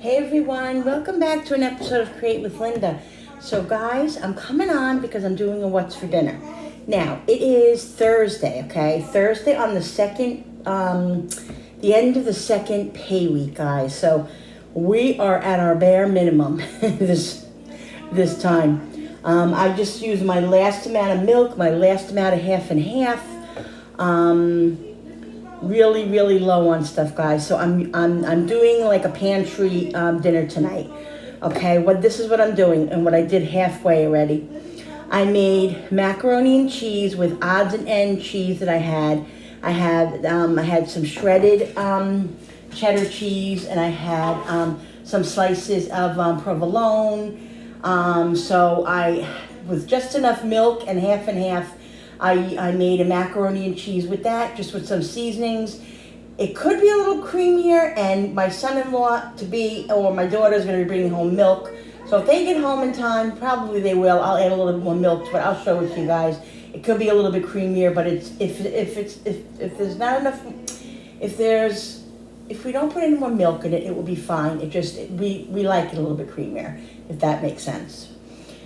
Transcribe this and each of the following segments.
Hey everyone, welcome back to an episode of Create with Linda. So guys, I'm coming on because I'm doing a what's for dinner. Now, it is Thursday, okay? Thursday on the second, the end of the second pay week, guys. So we are at our bare minimum this time. I just used my last amount of milk, my last amount of half and half. Really low on stuff, guys. So I'm doing like a pantry dinner tonight. Okay, this is what I'm doing and what I did halfway already. I made macaroni and cheese with odds and end cheese that I had. I had some shredded cheddar cheese, and I had some slices of provolone. So with just enough milk and half, I made a macaroni and cheese with that, just with some seasonings. It could be a little creamier, and my son-in-law or my daughter is going to be bringing home milk. So if they get home in time, probably they will. I'll add a little bit more milk, but I'll show it to you guys. It could be a little bit creamier, but if there's not enough, if we don't put any more milk in it, it will be fine. We like it a little bit creamier, if that makes sense.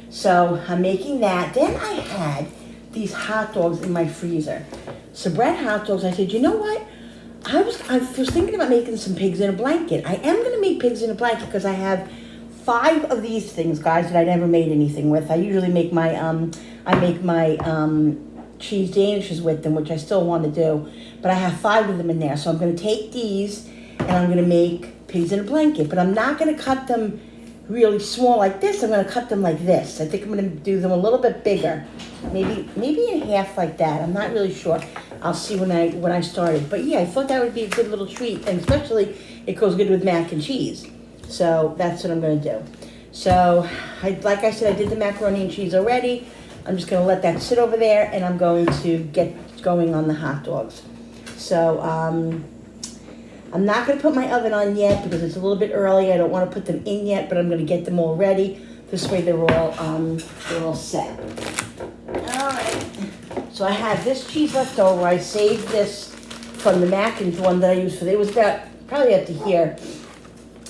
So I'm making that. Then I had these hot dogs in my freezer. Sabret hot dogs. I said, you know what? I was thinking about making some pigs in a blanket. I am going to make pigs in a blanket because I have 5 of these things, guys, that I never made anything with. I usually make my cheese danishes with them, which I still want to do, but I have 5 of them in there. So I'm going to take these and I'm going to make pigs in a blanket, but I'm not going to cut them really small like this. I'm going to cut them like this. I think I'm going to do them a little bit bigger, maybe in half like that. I'm not really sure. I'll see when I started. But yeah, I thought that would be a good little treat, and especially it goes good with mac and cheese. So that's what I'm going to do. So like I said, I did the macaroni and cheese already. I'm just going to let that sit over there, and I'm going to get going on the hot dogs. So I'm not going to put my oven on yet because it's a little bit early. I don't want to put them in yet, but I'm going to get them all ready. This way they're all set. All right. So I have this cheese left over. I saved this from the mac and one that I used for. It was about probably up to here.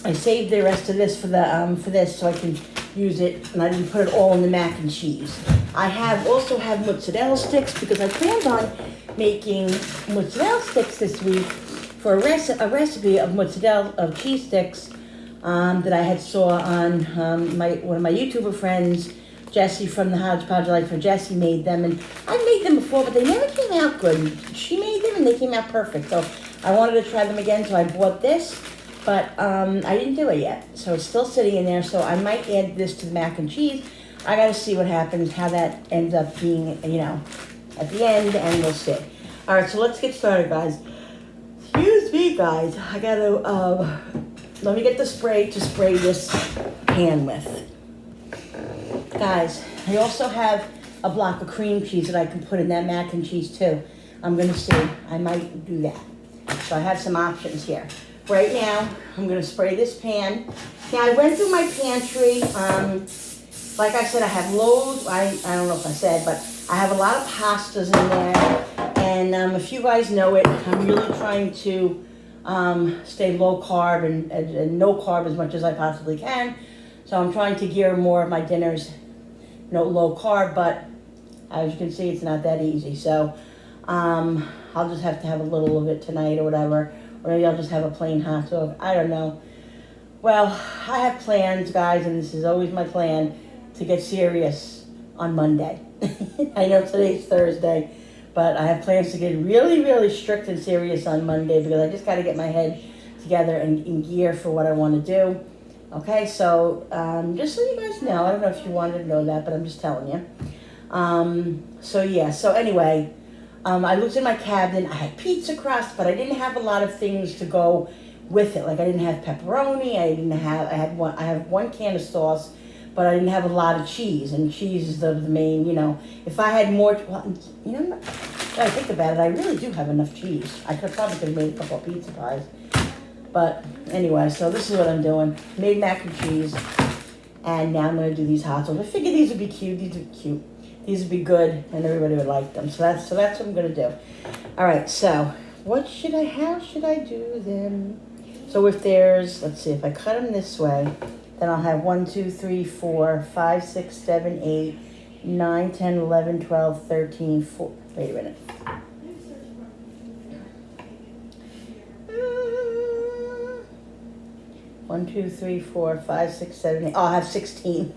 I saved the rest of this for this so I can use it, and I didn't put it all in the mac and cheese. I also have mozzarella sticks because I planned on making mozzarella sticks this week for a recipe of cheese sticks that I had saw on one of my YouTuber friends, Jessie from the Hodgepodge Life for Jessie, made them, and I made them before, but they never came out good. She made them and they came out perfect, so I wanted to try them again, so I bought this, but I didn't do it yet, so it's still sitting in there. So I might add this to the mac and cheese. I gotta see what happens, how that ends up being, at the end, and we'll see. All right, so let's get started, guys. Excuse me, guys. I gotta let me get the spray to spray this pan with. Guys, I also have a block of cream cheese that I can put in that mac and cheese too. I'm gonna see. I might do that. So I have some options here. Right now, I'm gonna spray this pan. Now I went through my pantry. Like I said, I have loads. I don't know if I said, but I have a lot of pastas in there. And if you guys know it, I'm really trying to stay low carb and no carb as much as I possibly can. So I'm trying to gear more of my dinners, low carb, but as you can see, it's not that easy. So I'll just have to have a little of it tonight or whatever. Or maybe I'll just have a plain hot dog. I don't know. Well, I have plans, guys, and this is always my plan, to get serious on Monday. I know today's Thursday, but I have plans to get really strict and serious on Monday because I just got to get my head together and in gear for what I want to do. Okay, so just so you guys know, I don't know if you wanted to know that, but I'm just telling you. So anyway, I looked in my cabinet. I had pizza crust, but I didn't have a lot of things to go with it. Like I didn't have pepperoni. I have one can of sauce, but I didn't have a lot of cheese, and cheese is the main, if I had more, now I think about it, I really do have enough cheese. I probably could have made a couple of pizza pies. But anyway, so this is what I'm doing. Made mac and cheese, and now I'm going to do these hot dogs. I figured these would be cute. These would be good, and everybody would like them. So that's what I'm going to do. All right, so how should I do them? So if there's, let's see, if I cut them this way, then I'll have 1, 2, 3, 4, 5, 6, 7, 8, 9, 10, 11, 12, 13, 4. Wait a minute. 1, 2, 3, 4, 5, 6, 7, 8. Oh, I'll have 16.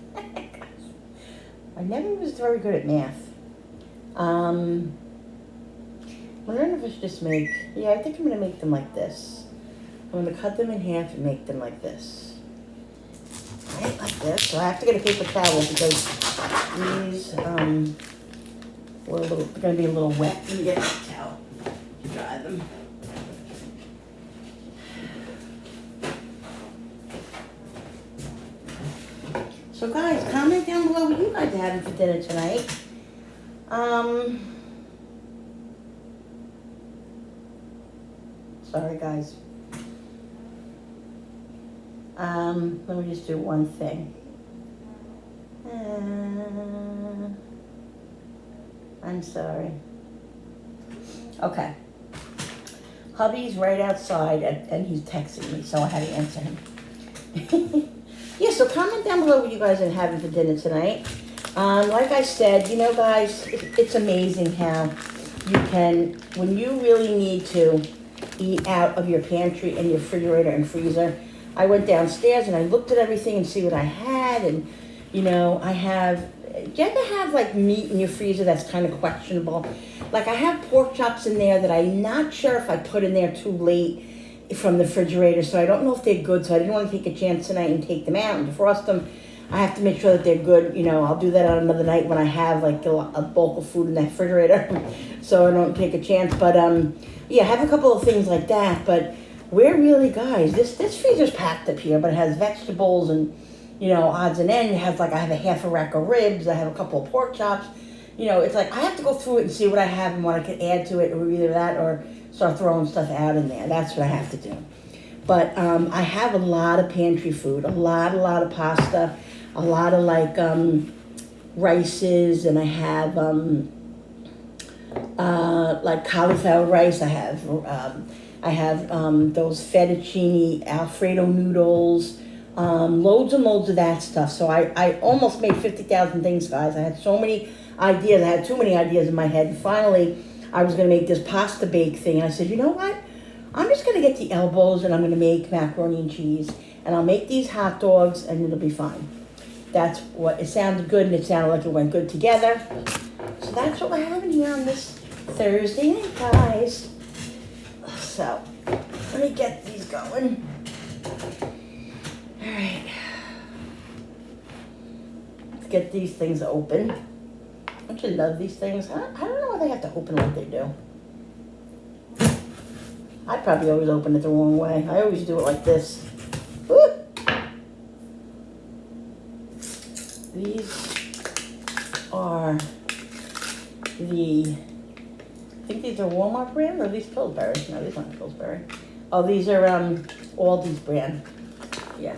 I never was very good at math. I'm wondering if I should just make, yeah, I think I'm going to make them like this. I'm going to cut them in half and make them like this. Right, like this. So I have to get a paper towel because these were going to be a little wet. Let me get a towel to dry them. So guys, comment down below what you guys are having for dinner tonight. Sorry guys. Let me just do one thing. I'm sorry. Okay. Hubby's right outside and he's texting me, so I had to answer him. Yeah, so comment down below what you guys are having for dinner tonight. Like I said, you know guys, it's amazing how you can, when you really need to eat out of your pantry and your refrigerator and freezer. I went downstairs and I looked at everything and see what I had, and you know, I have, do you ever have like meat in your freezer that's kind of questionable? Like I have pork chops in there that I'm not sure if I put in there too late from the refrigerator, so I don't know if they're good, so I didn't want to take a chance tonight and take them out and defrost them. I have to make sure that they're good, you know, I'll do that on another night when I have like a bulk of food in the refrigerator, so I don't take a chance, but yeah, I have a couple of things like that, but we're really, guys, this freezer's packed up here, but it has vegetables and, you know, odds and ends. It has like, I have a half a rack of ribs, I have a couple of pork chops, you know, it's like I have to go through it and see what I have and what I can add to it, or either that or start throwing stuff out in there. That's what I have to do. But I have a lot of pantry food, a lot of pasta, a lot of like rices, and I have like cauliflower rice. I have those fettuccine Alfredo noodles, loads and loads of that stuff. So I almost made 50,000 things, guys. I had so many ideas. I had too many ideas in my head. And finally, I was going to make this pasta bake thing. And I said, you know what? I'm just going to get the elbows and I'm going to make macaroni and cheese. And I'll make these hot dogs and it'll be fine. That's what, it sounded good and it sounded like it went good together. So that's what we're having here on this Thursday night, guys. So, let me get these going. All right. Let's get these things open. Don't you love these things? I don't know why they have to open like they do. I probably always open it the wrong way. I always do it like this. Woo! These are the, I think these are Walmart brand, or are these Pillsbury? No, these aren't Pillsbury. Oh, these are Aldi's brand. Yeah.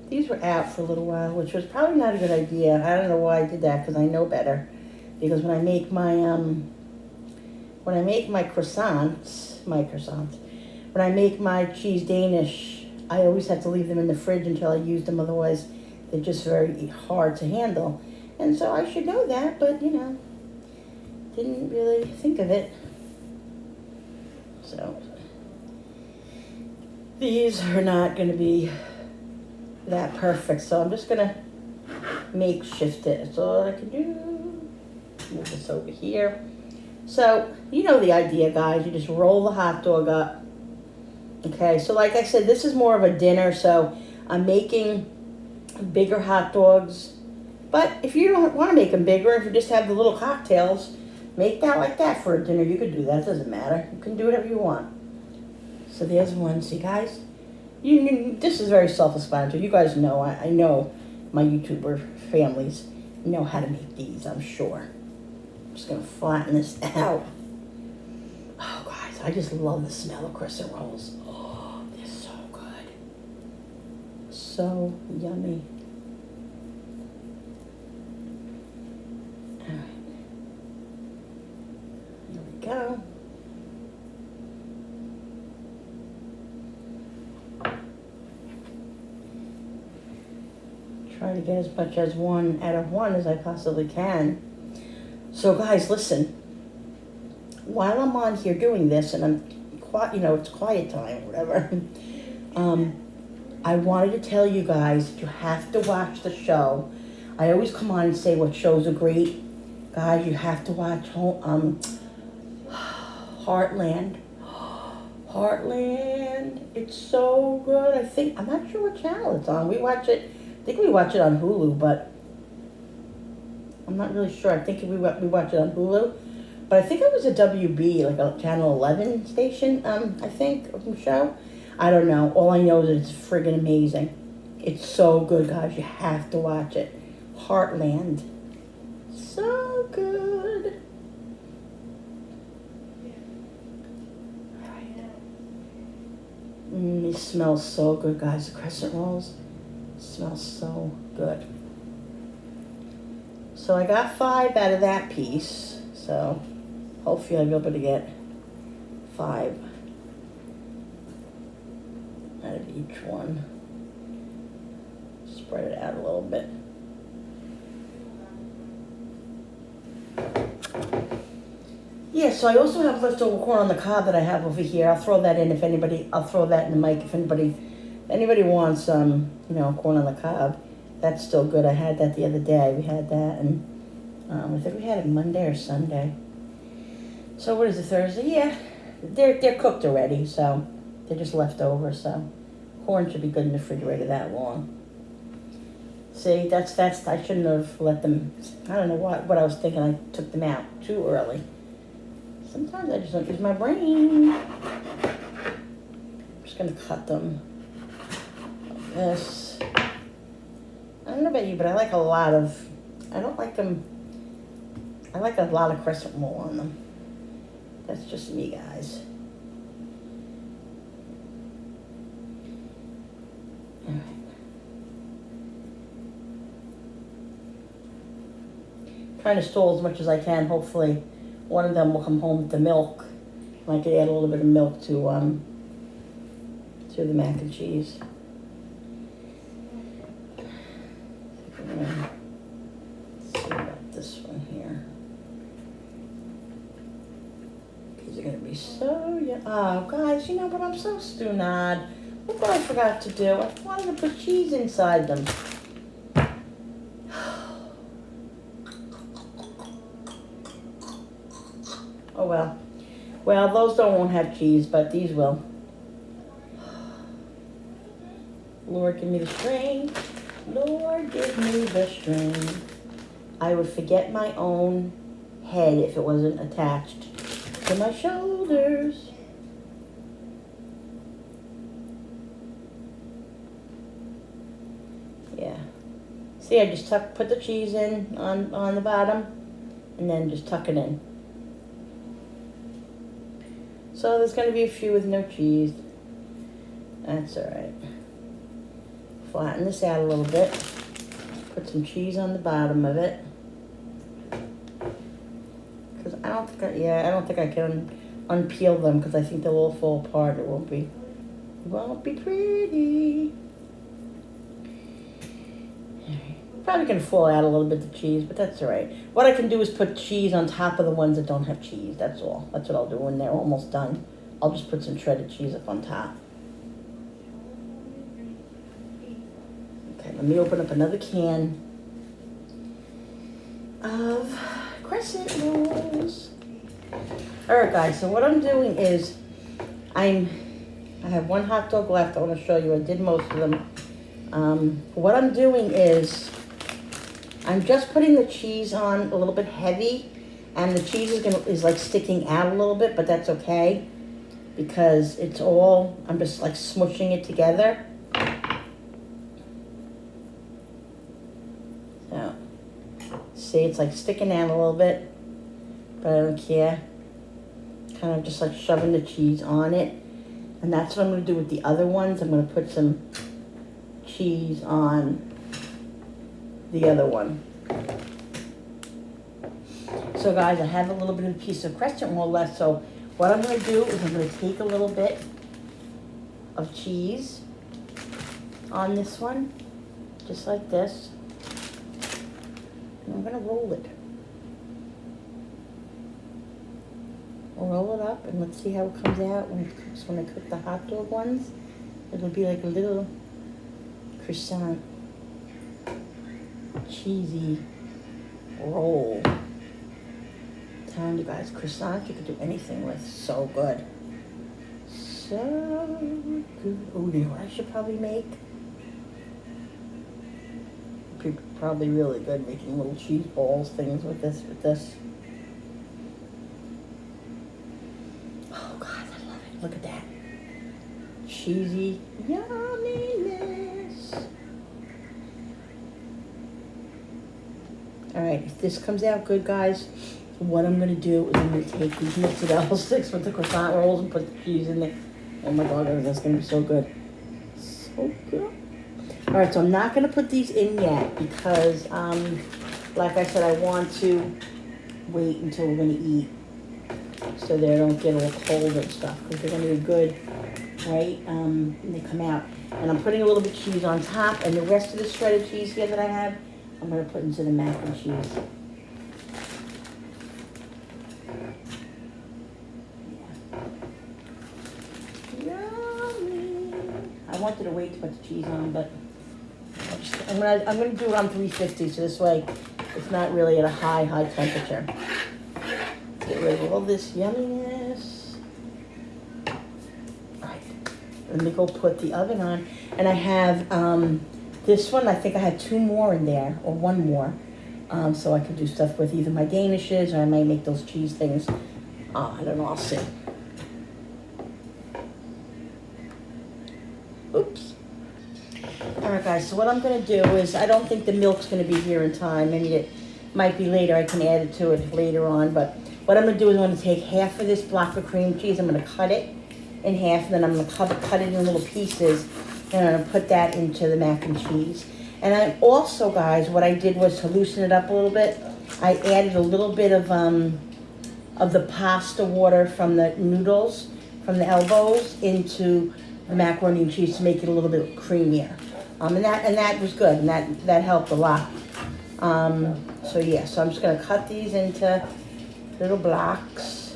These were out for a little while, which was probably not a good idea. I don't know why I did that, because I know better. Because when I make my croissants, when I make my cheese Danish, I always have to leave them in the fridge until I use them. Otherwise, they're just very hard to handle. And so I should know that, but you know, didn't really think of it. So these are not going to be that perfect, so I'm just gonna makeshift it. That's all I can do. Move this over here. So you know the idea, guys. You just roll the hot dog up. Okay, so like I said, this is more of a dinner, so I'm making bigger hot dogs. But if you don't want to make them bigger, if you just have the little cocktails, make that like that for a dinner. You could do that. It doesn't matter. You can do whatever you want. So there's one. See, guys? This is very self-explanatory. You guys know, I know my YouTuber families know how to make these, I'm sure. I'm just going to flatten this out. Oh, guys, I just love the smell of crescent rolls. Oh, they're so good. So yummy. Try to get as much as one out of one as I possibly can. So guys, listen. While I'm on here doing this, and I'm quiet, it's quiet time, whatever. I wanted to tell you guys that you have to watch the show. I always come on and say what shows are great. Guys, you have to watch Heartland. Heartland. It's so good. I'm not sure what channel it's on. I think we watch it on Hulu, but I'm not really sure. I think we watch it on Hulu. But I think it was a WB, like a Channel 11 station, I think, show. I don't know. All I know is it's friggin' amazing. It's so good, guys. You have to watch it. Heartland. So good. It smells so good, guys. The crescent rolls smells so good. So I got 5 out of that piece. So hopefully I'll be able to get 5 out of each one. Spread it out a little bit. Yeah, so I also have leftover corn on the cob that I have over here. I'll throw that in I'll throw that in the mic if anybody wants corn on the cob. That's still good. I had that the other day. We had that, and I think we had it Monday or Sunday. So what is it, Thursday? Yeah, they're cooked already, so they're just left over. So corn should be good in the refrigerator that long. See, that's I shouldn't have let them. I don't know what I was thinking. I took them out too early. Sometimes I just don't use my brain. I'm just gonna cut them like this. I don't know about you, but I like a lot of. I don't like them. I like a lot of crescent roll on them. That's just me, guys. All right. Trying to stall as much as I can. Hopefully, one of them will come home with the milk. I could add a little bit of milk to the mac and cheese. Let's see about this one here. These are gonna be so yeah. Oh, guys, you know what? I'm so stupid. Look what I forgot to do. I wanted to put cheese inside them. Oh well. Well, those won't have cheese, but these will. Lord, give me the strength. Lord, give me the strength. I would forget my own head if it wasn't attached to my shoulders. Yeah. See, I just put the cheese in on the bottom, and then just tuck it in. So there's going to be a few with no cheese. That's all right. Flatten this out a little bit. Put some cheese on the bottom of it. Because I don't think I can unpeel them because I think they'll all fall apart. It won't be pretty. Probably going to fall out a little bit, the cheese, but that's all right. What I can do is put cheese on top of the ones that don't have cheese. That's all. That's what I'll do when they're almost done. I'll just put some shredded cheese up on top. Okay, let me open up another can of crescent rolls. All right, guys, so what I'm doing is I have one hot dog left. I want to show you. I did most of them. What I'm doing is I'm just putting the cheese on a little bit heavy, and the cheese is like sticking out a little bit, but that's okay because I'm just like smushing it together. So, see, it's like sticking out a little bit, but I don't care. Kind of just like shoving the cheese on it, and that's what I'm going to do with the other ones. I'm going to put some cheese on the other one. So guys, I have a little bit of a piece of crescent roll left, so what I'm going to do is I'm going to take a little bit of cheese on this one, just like this. And I'm gonna roll it. I'll roll it up and let's see how it comes out when it cooks. When I cook the hot dog ones, it'll be like a little croissant, cheesy roll. I'm telling you guys, croissant you could do anything with. So good. So good. Oh, you know what I should probably make? Probably really good making little cheese balls things with this. Oh God, I love it. Look at that. Cheesy yumminess. All right, if this comes out good, guys, what I'm gonna do is I'm gonna take these mozzarella sticks with the croissant rolls and put the cheese in there. Oh my God, that's gonna be so good. So good. All right, so I'm not gonna put these in yet because, like I said, I want to wait until we're gonna eat so they don't get all cold and stuff because they're gonna be good, right? When they come out. And I'm putting a little bit of cheese on top, and the rest of the shredded cheese here that I have, I'm gonna put into the mac and cheese. Yummy. I wanted to wait to put the cheese on, but I'm gonna do it on 350, so this way it's not really at a high temperature. Get rid of all this yumminess. All right, let me go put the oven on, and I have this one. I think I had 2 more in there, or 1 more, so I could do stuff with either my danishes or I might make those cheese things. I don't know. I'll see. Oops. All right, guys, so what I'm going to do is, I don't think the milk's going to be here in time. Maybe it might be later. I can add it to it later on. But what I'm going to do is I'm going to take half of this block of cream cheese. I'm going to cut it in half, and then I'm going to cut it in little pieces, and I'm going to put that into the mac and cheese. And I also, guys, what I did was to loosen it up a little bit. I added a little bit of the pasta water from the noodles, from the elbows, into the macaroni and cheese to make it a little bit creamier. And that was good, and that helped a lot. So yeah, so I'm just gonna cut these into little blocks.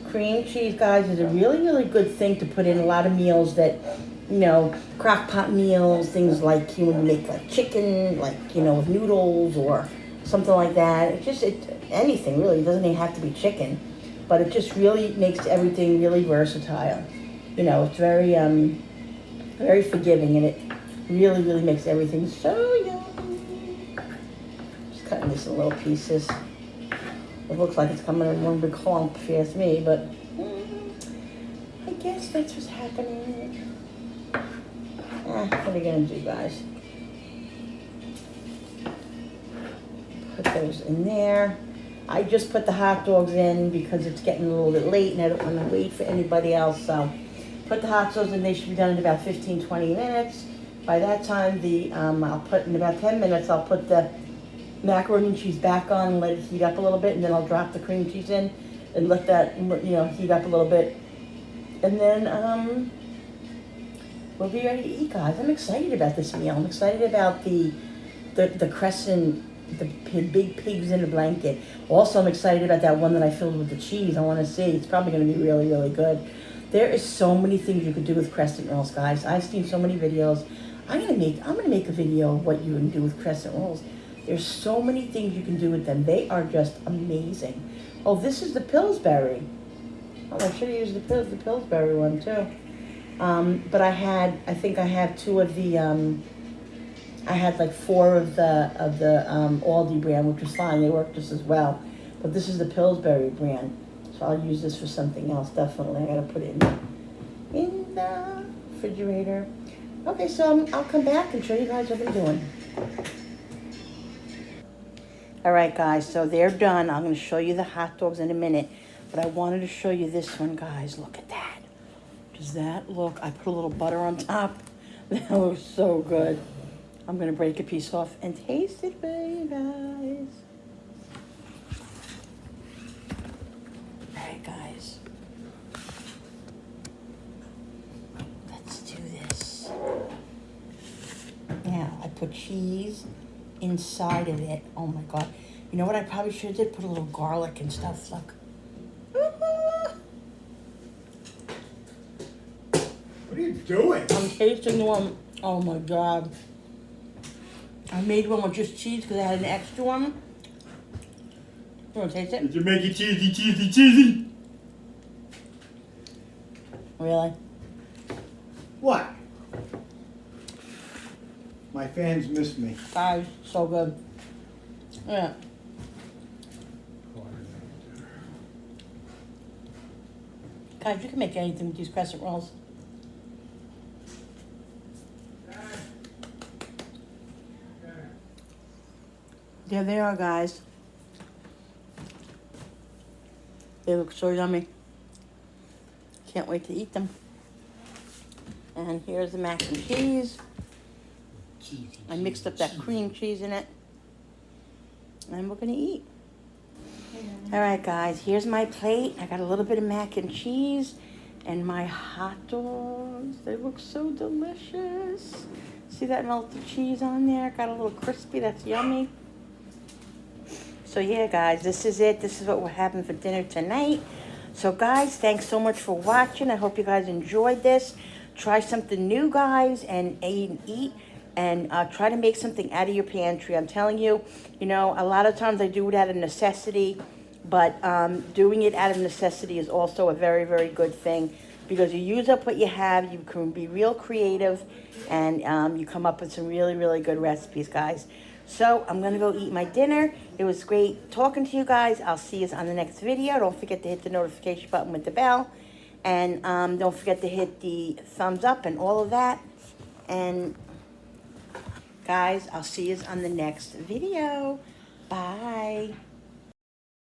Cream cheese, guys, is a really, really good thing to put in a lot of meals that, you know, crock pot meals, things like when you make like chicken, like, you know, with noodles or something like that. Anything really, it doesn't even have to be chicken, but it just really makes everything really versatile. You know, it's very, very forgiving, and it really, really makes everything so yummy. Just cutting this in little pieces. It looks like it's coming in one big clump, if you ask me, but I guess that's what's happening. What are you gonna do, guys? Put those in there. I just put the hot dogs in because it's getting a little bit late and I don't want to wait for anybody else. So put the hot dogs in. They should be done in about 15-20 minutes. By that time, I'll put in about 10 minutes, I'll put the macaroni and cheese back on and let it heat up a little bit, and then I'll drop the cream cheese in and let that, you know, heat up a little bit. And then we'll be ready to eat, guys. I'm excited about this meal. I'm excited about the crescent, the big pigs in a blanket. Also, I'm excited about that one that I filled with the cheese. I want to see. It's probably going to be really, really good. There is so many things you could do with crescent rolls, guys. I've seen so many videos. I'm gonna make a video of what you can do with crescent rolls. There's so many things you can do with them. They are just amazing. Oh, this is the Pillsbury. Oh, I should have used the Pillsbury one too. But I think I have 2 of the. I had like 4 of the Aldi brand, which was fine. They work just as well. But this is the Pillsbury brand, so I'll use this for something else. Definitely, I gotta put it in the refrigerator. Okay, so I'll come back and show you guys what I'm doing. All right, guys, so they're done. I'm gonna show you the hot dogs in a minute, but I wanted to show you this one, guys. Look at that. Does that look? I put a little butter on top. That looks so good. I'm gonna break a piece off and taste it for you guys. All right, guys. Let's do this. put cheese inside of it. Oh my God. You know what I probably should have did? Put a little garlic and stuff. Look. What are you doing? I'm tasting the one. Oh my God. I made one with just cheese because I had an extra one. You want to taste it? Did you make it cheesy, cheesy, cheesy? Really? What? My fans miss me. Guys, so good. Yeah. Guys, you can make anything with these crescent rolls. There they are, guys. They look so yummy. Can't wait to eat them. And here's the mac and cheese. I mixed up that cream cheese in it. And we're gonna eat. All right, guys, here's my plate. I got a little bit of mac and cheese and my hot dogs. They look so delicious. See that melted cheese on there? Got a little crispy, that's yummy. So yeah, guys, this is it. This is what we're having for dinner tonight. So guys, thanks so much for watching. I hope you guys enjoyed this. Try something new, guys, and eat. And try to make something out of your pantry. I'm telling you, you know, a lot of times I do it out of necessity, but doing it out of necessity is also a very, very good thing because you use up what you have, you can be real creative, and you come up with some really, really good recipes, guys. So I'm going to go eat my dinner. It was great talking to you guys. I'll see you on the next video. Don't forget to hit the notification button with the bell. And don't forget to hit the thumbs up and all of that. And guys, I'll see you on the next video. Bye.